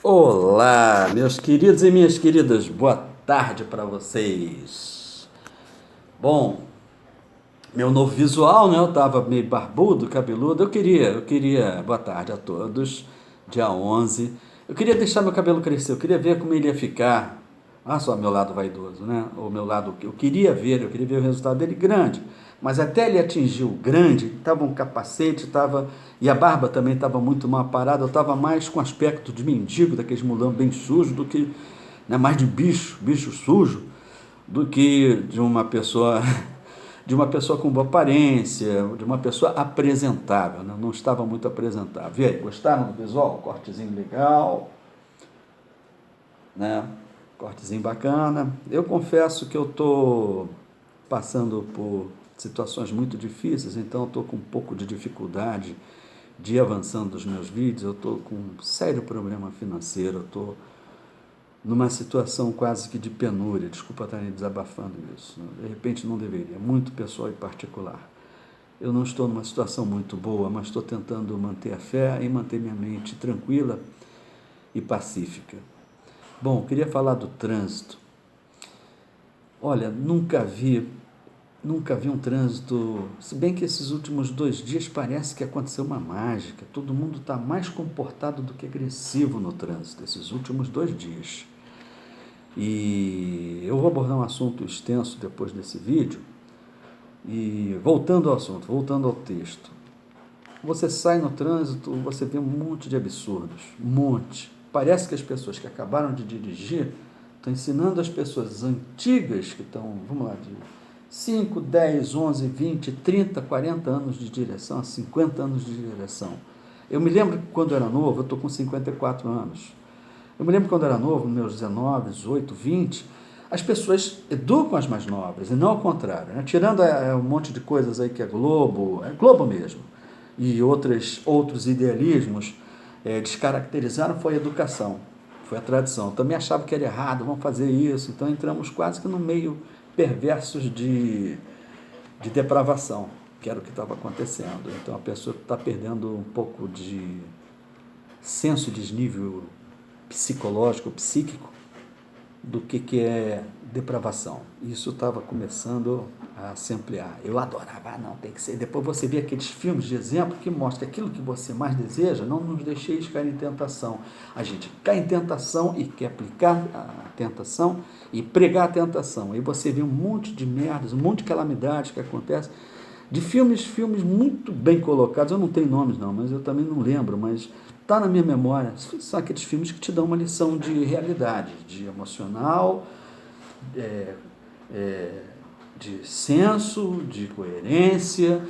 Olá, meus queridos e minhas queridas, boa tarde para vocês. Bom, meu novo visual, né? Eu tava meio barbudo, cabeludo. Boa tarde a todos. Dia 11. Eu queria deixar meu cabelo crescer, eu queria ver como ele ia ficar. Ah, só meu lado vaidoso, né? O meu lado, eu queria ver o resultado dele grande. Mas até ele atingir o grande, tava um capacete, tava e a barba também estava muito mal parada. Eu estava mais com aspecto de mendigo, daqueles mulão bem sujo, do que, né, mais de bicho sujo, do que de uma pessoa com boa aparência, de uma pessoa apresentável, né? Não estava muito apresentável. E aí, gostaram do visual? Cortezinho legal, né? Cortezinho bacana. Eu confesso que eu estou passando por situações muito difíceis, então eu estou com um pouco de dificuldade de ir avançando dos meus vídeos. Eu estou com um sério problema financeiro, eu estou numa situação quase que de penúria. Desculpa estar desabafando isso, de repente não deveria, muito pessoal e particular. Eu não estou numa situação muito boa, mas estou tentando manter a fé e manter minha mente tranquila e pacífica. Bom, queria falar do trânsito. Olha, nunca vi um trânsito, se bem que esses últimos 2 dias parece que aconteceu uma mágica, todo mundo está mais comportado do que agressivo no trânsito, esses últimos 2 dias. E eu vou abordar um assunto extenso depois desse vídeo, e voltando ao assunto, voltando ao texto. Você sai no trânsito, você vê um monte de absurdos, um monte. Parece que as pessoas que acabaram de dirigir estão ensinando as pessoas antigas que estão, vamos lá, de 5, 10, 11, 20, 30, 40 anos de direção, 50 anos de direção. Eu me lembro que quando eu era novo, eu estou com 54 anos, eu me lembro quando eu era novo, meus 19, 18, 20, as pessoas educam as mais novas, e não ao contrário, né? Tirando um monte de coisas aí que é Globo mesmo, e outros idealismos, descaracterizaram, foi a educação, foi a tradição. Eu também achava que era errado, vamos fazer isso, então entramos quase que no meio perversos de depravação, que era o que estava acontecendo. Então a pessoa está perdendo um pouco de senso de desnível psicológico, psíquico, do que é depravação. Isso estava começando a se ampliar. Eu adorava, não, tem que ser. Depois você vê aqueles filmes de exemplo que mostram que aquilo que você mais deseja, não nos deixeis cair em tentação. A gente cai em tentação e quer aplicar a tentação e pregar a tentação. Aí você vê um monte de merdas, um monte de calamidades que acontecem, de filmes muito bem colocados. Eu não tenho nomes não, mas eu também não lembro, mas está na minha memória. São aqueles filmes que te dão uma lição de realidade, de emocional, é, é, de senso, de coerência,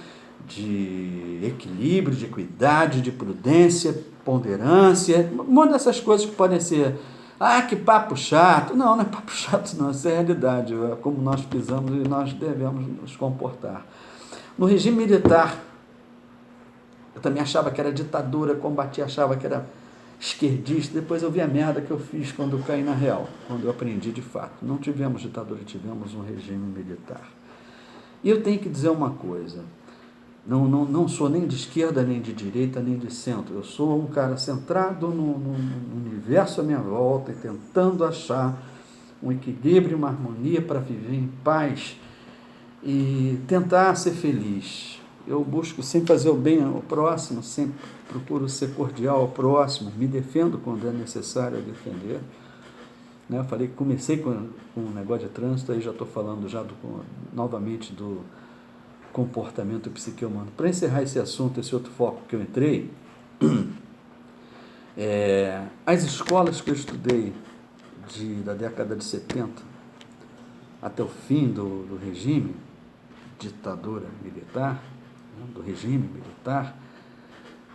de equilíbrio, de equidade, de prudência, ponderância, um monte dessas coisas que podem ser, ah, que papo chato. Não, não é papo chato não, isso é realidade, é como nós pisamos e nós devemos nos comportar. No regime militar, eu também achava que era ditadura, combatia, achava que era esquerdista. Depois eu vi a merda que eu fiz quando eu caí na real, quando eu aprendi de fato. Não tivemos ditadura, tivemos um regime militar. E eu tenho que dizer uma coisa, não sou nem de esquerda, nem de direita, nem de centro. Eu sou um cara centrado no universo à minha volta e tentando achar um equilíbrio, uma harmonia para viver em paz e tentar ser feliz. Eu busco sempre fazer o bem ao próximo, sempre procuro ser cordial ao próximo, me defendo quando é necessário defender. Eu falei que comecei com um negócio de trânsito, aí já estou falando novamente do comportamento e psique humano. Para encerrar esse assunto, esse outro foco que eu entrei, as escolas que eu estudei da década de 70 até o fim do regime, ditadura militar, do regime militar,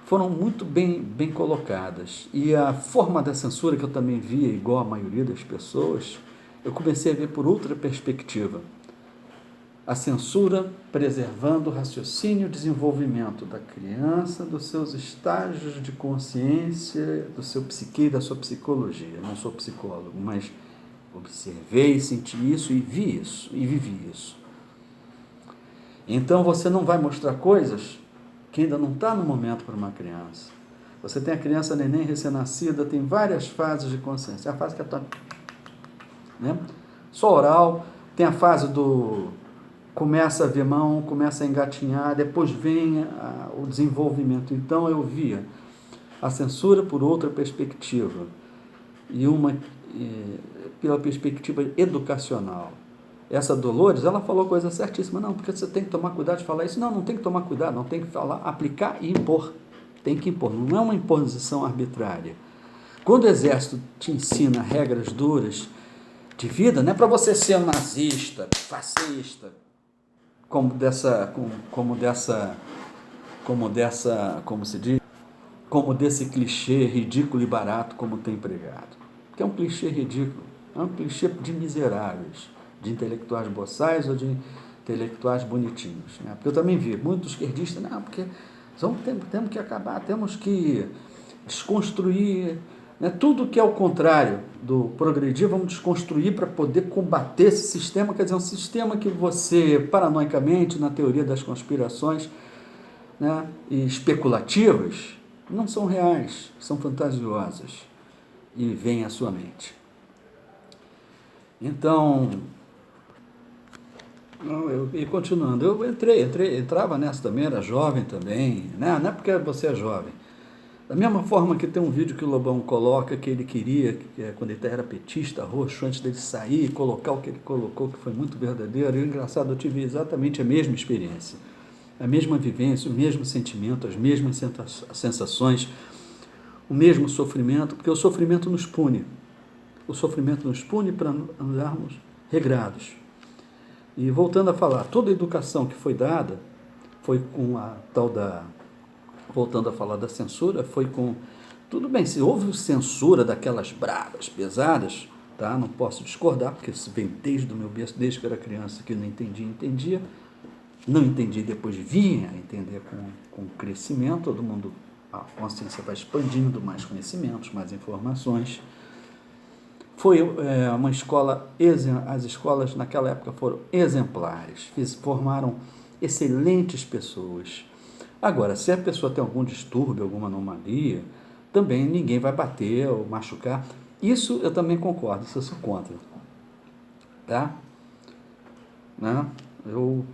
foram muito bem colocadas. E a forma da censura, que eu também via igual a maioria das pessoas, eu comecei a ver por outra perspectiva. A censura preservando o raciocínio e o desenvolvimento da criança, dos seus estágios de consciência, do seu psique e da sua psicologia. Eu não sou psicólogo, mas observei, senti isso e vi isso, e vivi isso. Então você não vai mostrar coisas que ainda não está no momento para uma criança. Você tem a criança neném recém-nascida, tem várias fases de consciência. É a fase que está, né? Só oral, tem a fase do começa a ver mão, começa a engatinhar, depois vem o desenvolvimento. Então eu via a censura por outra perspectiva, e uma pela perspectiva educacional. Essa Dolores, ela falou a coisa certíssima. Não, porque você tem que tomar cuidado de falar isso. Não, não tem que tomar cuidado, não tem que falar, aplicar e impor. Tem que impor, não é uma imposição arbitrária. Quando o exército te ensina regras duras de vida, não é para você ser um nazista, fascista, como desse clichê ridículo e barato como tem pregado. Que é um clichê ridículo, é um clichê de miseráveis, de intelectuais boçais ou de intelectuais bonitinhos. Né? Porque eu também vi muitos esquerdistas, não, porque temos que acabar, temos que desconstruir, né? Tudo que é o contrário do progredir, vamos desconstruir para poder combater esse sistema, quer dizer, um sistema que você, paranoicamente, na teoria das conspirações, né, e especulativas, não são reais, são fantasiosas e vêm à sua mente. Então, e continuando, eu entrava nessa também, era jovem também, né? Não é porque você é jovem. Da mesma forma que tem um vídeo que o Lobão coloca, que ele queria, quando ele era petista, roxo, antes dele sair, colocar o que ele colocou, que foi muito verdadeiro. E o engraçado, eu tive exatamente a mesma experiência, a mesma vivência, o mesmo sentimento, as mesmas sensações, o mesmo sofrimento, porque o sofrimento nos pune. O sofrimento nos pune para andarmos regrados. E voltando a falar, toda a educação que foi dada foi com a tal da... Voltando a falar da censura, foi com... Tudo bem, se houve censura daquelas bravas, pesadas, tá? Não posso discordar, porque isso vem desde o meu berço, desde que eu era criança, que eu não entendia. Não entendi, depois vinha a entender com o crescimento, todo mundo, a consciência vai expandindo, mais conhecimentos, mais informações. Foi uma escola, as escolas naquela época foram exemplares, formaram excelentes pessoas. Agora, se a pessoa tem algum distúrbio, alguma anomalia, também ninguém vai bater ou machucar. Isso eu também concordo, isso eu sou contra. Tá? Né? Eu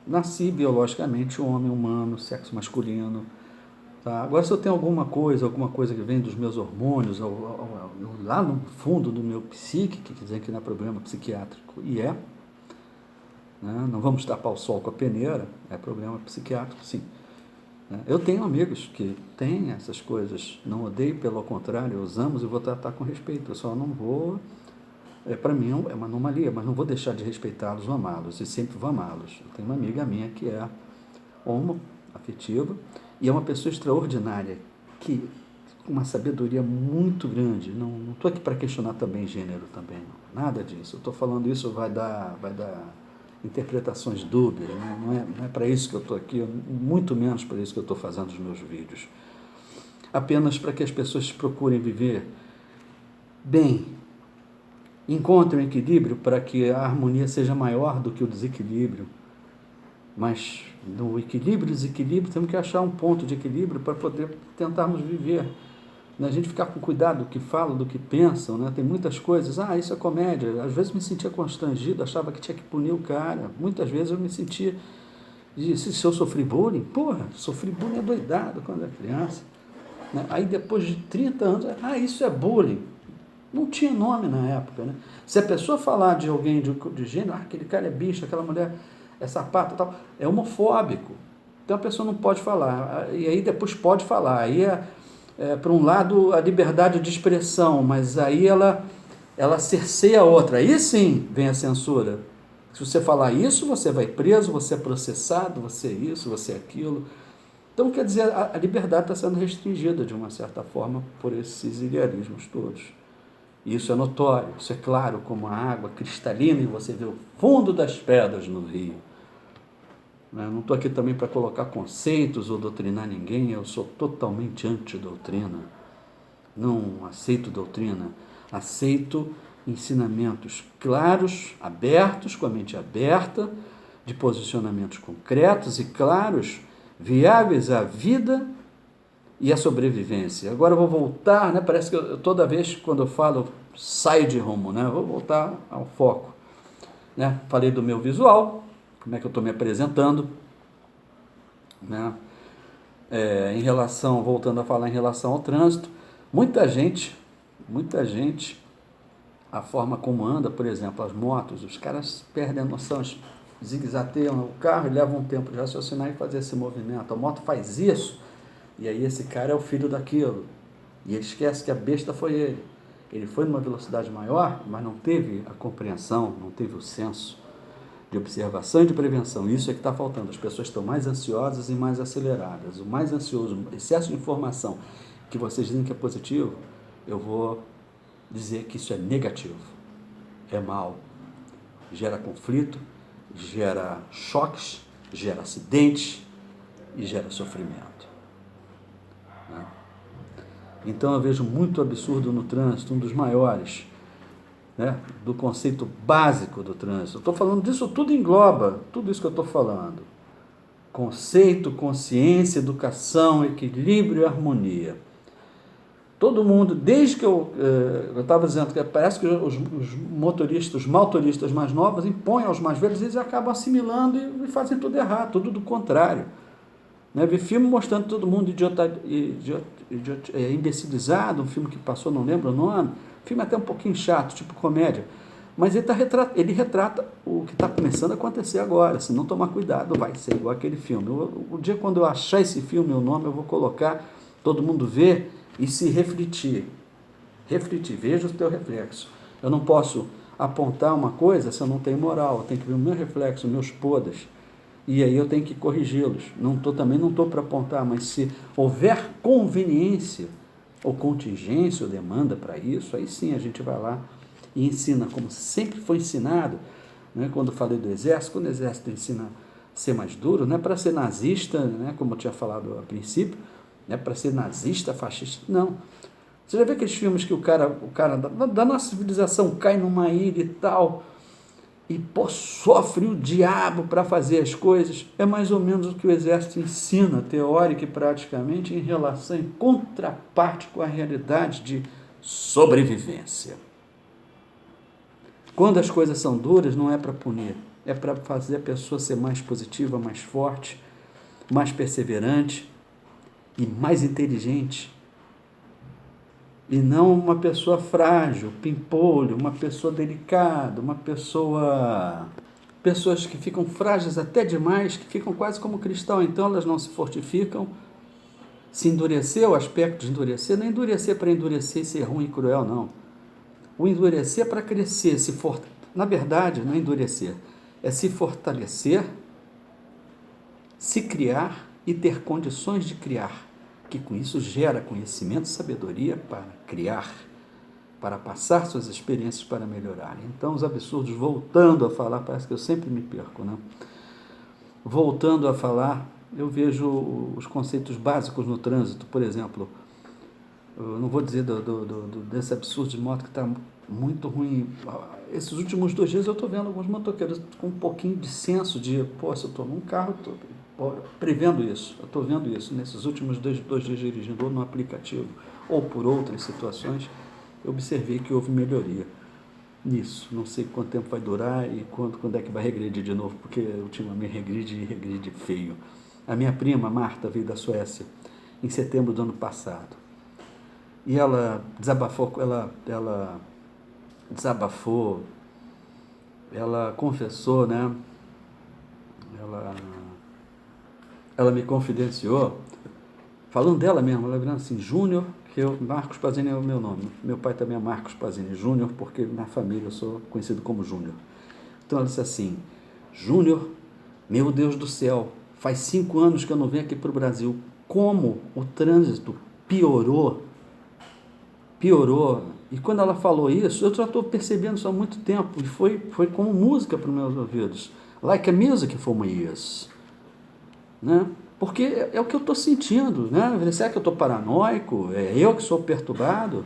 nasci biologicamente homem, humano, sexo masculino. Tá? Agora, se eu tenho alguma coisa que vem dos meus hormônios, lá no fundo do meu psique, que quer dizer que não é problema psiquiátrico, e né? Não vamos tapar o sol com a peneira, é problema psiquiátrico, sim. Eu tenho amigos que têm essas coisas, não odeio, pelo contrário, usamos e vou tratar com respeito, eu só não vou, para mim é uma anomalia, mas não vou deixar de respeitá-los ou amá-los, e sempre vou amá-los. Eu tenho uma amiga minha que é homoafetiva, e é uma pessoa extraordinária, que com uma sabedoria muito grande. Não estou aqui para questionar também gênero também, não, nada disso. Eu estou falando isso, vai dar interpretações dúbias, né? Não é para isso que eu estou aqui, muito menos para isso que eu estou fazendo os meus vídeos. Apenas para que as pessoas procurem viver bem, encontrem um equilíbrio para que a harmonia seja maior do que o desequilíbrio. Mas no equilíbrio e desequilíbrio, temos que achar um ponto de equilíbrio para poder tentarmos viver. A gente ficar com cuidado do que falam, do que pensam, né? Tem muitas coisas, isso é comédia. Às vezes me sentia constrangido, achava que tinha que punir o cara. Muitas vezes eu me sentia, se eu sofri bullying, sofri bullying adoidado quando era criança. Né? Aí depois de 30 anos, isso é bullying. Não tinha nome na época. Né? Se a pessoa falar de alguém de gênero, aquele cara é bicho, aquela mulher é sapata, tal, é homofóbico. Então a pessoa não pode falar. E aí depois pode falar. Aí por um lado, a liberdade de expressão, mas aí ela cerceia a outra. Aí sim vem a censura. Se você falar isso, você vai preso, você é processado, você é isso, você é aquilo. Então, quer dizer, a liberdade está sendo restringida, de uma certa forma, por esses idealismos todos. E isso é notório, isso é claro como a água cristalina, e você vê o fundo das pedras no rio. Não estou aqui também para colocar conceitos ou doutrinar ninguém, eu sou totalmente anti-doutrina. Não aceito doutrina, aceito ensinamentos claros, abertos, com a mente aberta, de posicionamentos concretos e claros, viáveis à vida e a sobrevivência. Agora eu vou voltar, né? Parece que toda vez quando eu falo, saio de rumo, né? Eu vou voltar ao foco. Né? Falei do meu visual, como é que eu estou me apresentando, né? Voltando a falar em relação ao trânsito, muita gente, a forma como anda, por exemplo, as motos, os caras perdem a noção, zigue-zateiam o carro e levam um tempo de raciocinar e fazer esse movimento. A moto faz isso, e aí esse cara é o filho daquilo, e ele esquece que a besta foi ele. Ele foi numa velocidade maior, mas não teve a compreensão, não teve o senso de observação e de prevenção. Isso é que está faltando. As pessoas estão mais ansiosas e mais aceleradas. O mais ansioso, o excesso de informação que vocês dizem que é positivo, eu vou dizer que isso é negativo. É mal. Gera conflito, gera choques, gera acidentes e gera sofrimento. Né? Então eu vejo muito absurdo no trânsito, um dos maiores, né, do conceito básico do trânsito. Eu estou falando disso, tudo engloba, tudo isso que eu estou falando. Conceito, consciência, educação, equilíbrio e harmonia. Todo mundo, desde que eu estava dizendo que parece que os motoristas, os motoristas mais novos impõem aos mais velhos, eles acabam assimilando e fazem tudo errado, tudo do contrário. Né? Vi filme mostrando todo mundo imbecilizado, um filme que passou, não lembro o nome, filme até um pouquinho chato, tipo comédia, mas ele retrata o que está começando a acontecer agora. Se não tomar cuidado, vai ser igual aquele filme. O dia quando eu achar esse filme, o nome, eu vou colocar, todo mundo ver e se refletir, veja o teu reflexo. Eu não posso apontar uma coisa se eu não tenho moral, eu tenho que ver o meu reflexo, meus podas, e aí eu tenho que corrigi-los. Também não estou para apontar, mas se houver conveniência, ou contingência, ou demanda para isso, aí sim a gente vai lá e ensina, como sempre foi ensinado, né? Quando eu falei do exército, quando o exército ensina a ser mais duro, não é para ser nazista, né? Como eu tinha falado a princípio, não é para ser nazista, fascista, não. Você já vê aqueles filmes que o cara da nossa civilização cai numa ilha e tal, e sofre o diabo para fazer as coisas? É mais ou menos o que o exército ensina, teórica e praticamente, em relação, em contraparte com a realidade de sobrevivência. Quando as coisas são duras, não é para punir, é para fazer a pessoa ser mais positiva, mais forte, mais perseverante e mais inteligente. E não uma pessoa frágil, pimpolho, uma pessoa delicada, pessoas que ficam frágeis até demais, que ficam quase como cristal, então elas não se fortificam. Se endurecer, o aspecto de endurecer, não é endurecer para endurecer e ser ruim e cruel, não. O endurecer é para crescer, na verdade, não é endurecer, é se fortalecer, se criar e ter condições de criar, que com isso gera conhecimento e sabedoria para criar, para passar suas experiências para melhorar. Então, os absurdos, voltando a falar, parece que eu sempre me perco, né? Voltando a falar, eu vejo os conceitos básicos no trânsito, por exemplo, eu não vou dizer desse absurdo de moto que está muito ruim. Esses últimos 2 dias eu estou vendo alguns motoqueiros com um pouquinho de senso de, se eu estou num carro, estou prevendo isso, eu estou vendo isso, nesses últimos 2 dias dirigindo, ou no aplicativo, ou por outras situações, eu observei que houve melhoria nisso. Não sei quanto tempo vai durar e quando é que vai regredir de novo, porque ultimamente regride feio. A minha prima, Marta, veio da Suécia em setembro do ano passado. E ela desabafou, ela confessou, né? Ela me confidenciou, falando dela mesma, ela virando assim, Júnior, Marcos Pazini é o meu nome, meu pai também é Marcos Pazini, Júnior, porque na família eu sou conhecido como Júnior. Então ela disse assim, Júnior, meu Deus do céu, faz 5 anos que eu não venho aqui para o Brasil, como o trânsito piorou, e quando ela falou isso, eu já estou percebendo isso há muito tempo, e foi como música para os meus ouvidos, like a music for my ears, né? Porque é o que eu estou sentindo, né? Será que eu estou paranoico? É eu que sou perturbado?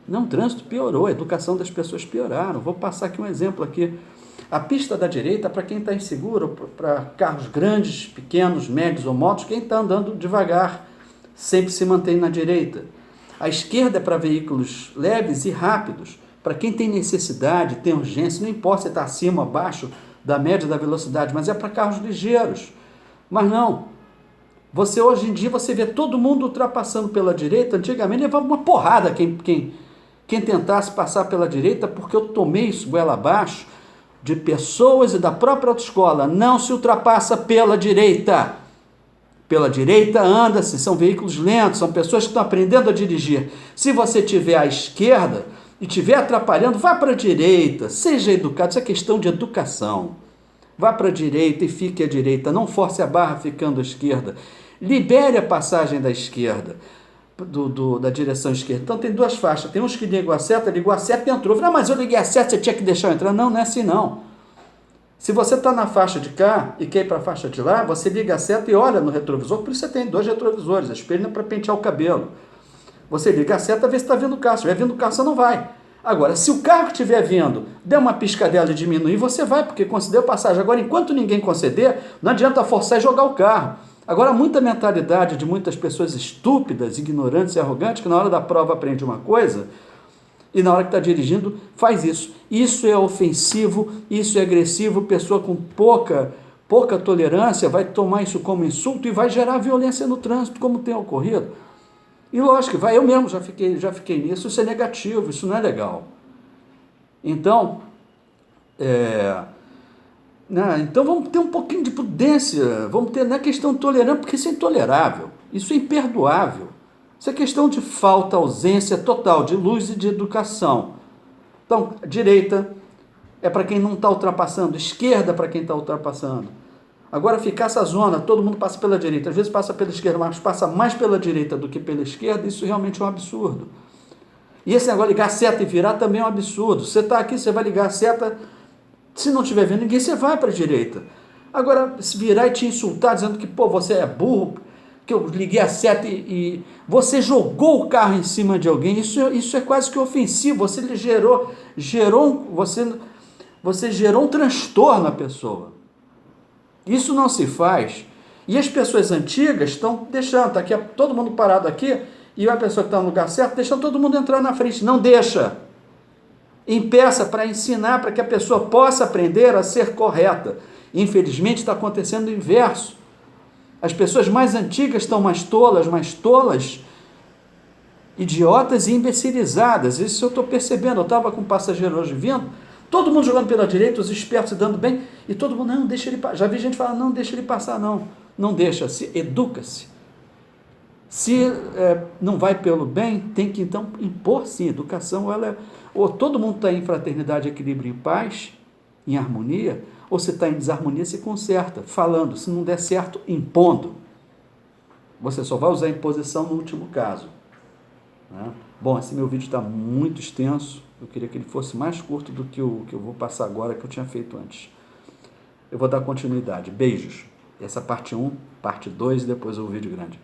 Não, o trânsito piorou, a educação das pessoas pioraram. Vou passar aqui um exemplo aqui. A pista da direita, para quem está inseguro, para carros grandes, pequenos, médios ou motos, quem está andando devagar, sempre se mantém na direita. A esquerda é para veículos leves e rápidos, para quem tem necessidade, tem urgência, não importa se está acima ou abaixo da média da velocidade, mas é para carros ligeiros. Mas não, hoje em dia você vê todo mundo ultrapassando pela direita. Antigamente levava uma porrada quem tentasse passar pela direita, porque eu tomei isso goela abaixo de pessoas e da própria autoescola. Não se ultrapassa pela direita. Pela direita anda-se, são veículos lentos, são pessoas que estão aprendendo a dirigir. Se você estiver à esquerda e estiver atrapalhando, vá para a direita, seja educado, isso é questão de educação. Vá para a direita e fique à direita, não force a barra ficando à esquerda. Libere a passagem da esquerda, da direção esquerda. Então tem duas faixas, tem uns que ligam a seta e entrou. Não, mas eu liguei a seta, você tinha que deixar eu entrar. Não, não é assim não. Se você está na faixa de cá e quer ir para a faixa de lá, você liga a seta e olha no retrovisor, por isso você tem 2 retrovisores, a espelho é para pentear o cabelo. Você liga a seta, vê se está vindo o carro, se estiver vindo o carro, você não vai. Agora, se o carro que estiver vindo der uma piscadela e diminuir, você vai, porque concedeu passagem. Agora, enquanto ninguém conceder, não adianta forçar e jogar o carro. Agora, muita mentalidade de muitas pessoas estúpidas, ignorantes e arrogantes, que na hora da prova aprende uma coisa e na hora que está dirigindo faz isso. Isso é ofensivo, isso é agressivo, pessoa com pouca tolerância vai tomar isso como insulto e vai gerar violência no trânsito, como tem ocorrido. E lógico, eu mesmo já fiquei nisso, isso é negativo, isso não é legal. Então, então vamos ter um pouquinho de prudência, vamos ter, não é questão de tolerância, porque isso é intolerável, isso é imperdoável. Isso é questão de falta, ausência total de luz e de educação. Então, direita é para quem não está ultrapassando, esquerda para quem está ultrapassando. Agora ficar essa zona, todo mundo passa pela direita, às vezes passa pela esquerda, mas passa mais pela direita do que pela esquerda, isso realmente é um absurdo. E esse negócio de ligar a seta e virar também é um absurdo. Você está aqui, você vai ligar a seta, se não estiver vendo ninguém, você vai para a direita. Agora, se virar e te insultar, dizendo que, você é burro, que eu liguei a seta e você jogou o carro em cima de alguém, isso é quase que ofensivo, você gerou um transtorno na pessoa. Isso não se faz. E as pessoas antigas estão deixando, está aqui todo mundo parado aqui, e a pessoa que está no lugar certo, deixando todo mundo entrar na frente. Não deixa. Impeça para ensinar, para que a pessoa possa aprender a ser correta. Infelizmente está acontecendo o inverso. As pessoas mais antigas estão mais tolas, idiotas e imbecilizadas. Isso eu estou percebendo. Eu estava com um passageiro hoje vindo, todo mundo jogando pela direita, os espertos se dando bem, e todo mundo, não, deixa ele passar. Já vi gente falar, não, deixa ele passar, não deixa, educa-se. Se não vai pelo bem, tem que então impor sim, educação, ou todo mundo está em fraternidade, equilíbrio e paz, em harmonia, ou se está em desarmonia, se conserta, falando, se não der certo, impondo. Você só vai usar a imposição no último caso. Né? Bom, esse meu vídeo está muito extenso, eu queria que ele fosse mais curto do que o que eu vou passar agora, que eu tinha feito antes. Eu vou dar continuidade. Beijos. Essa parte 1, parte 2 e depois o vídeo grande.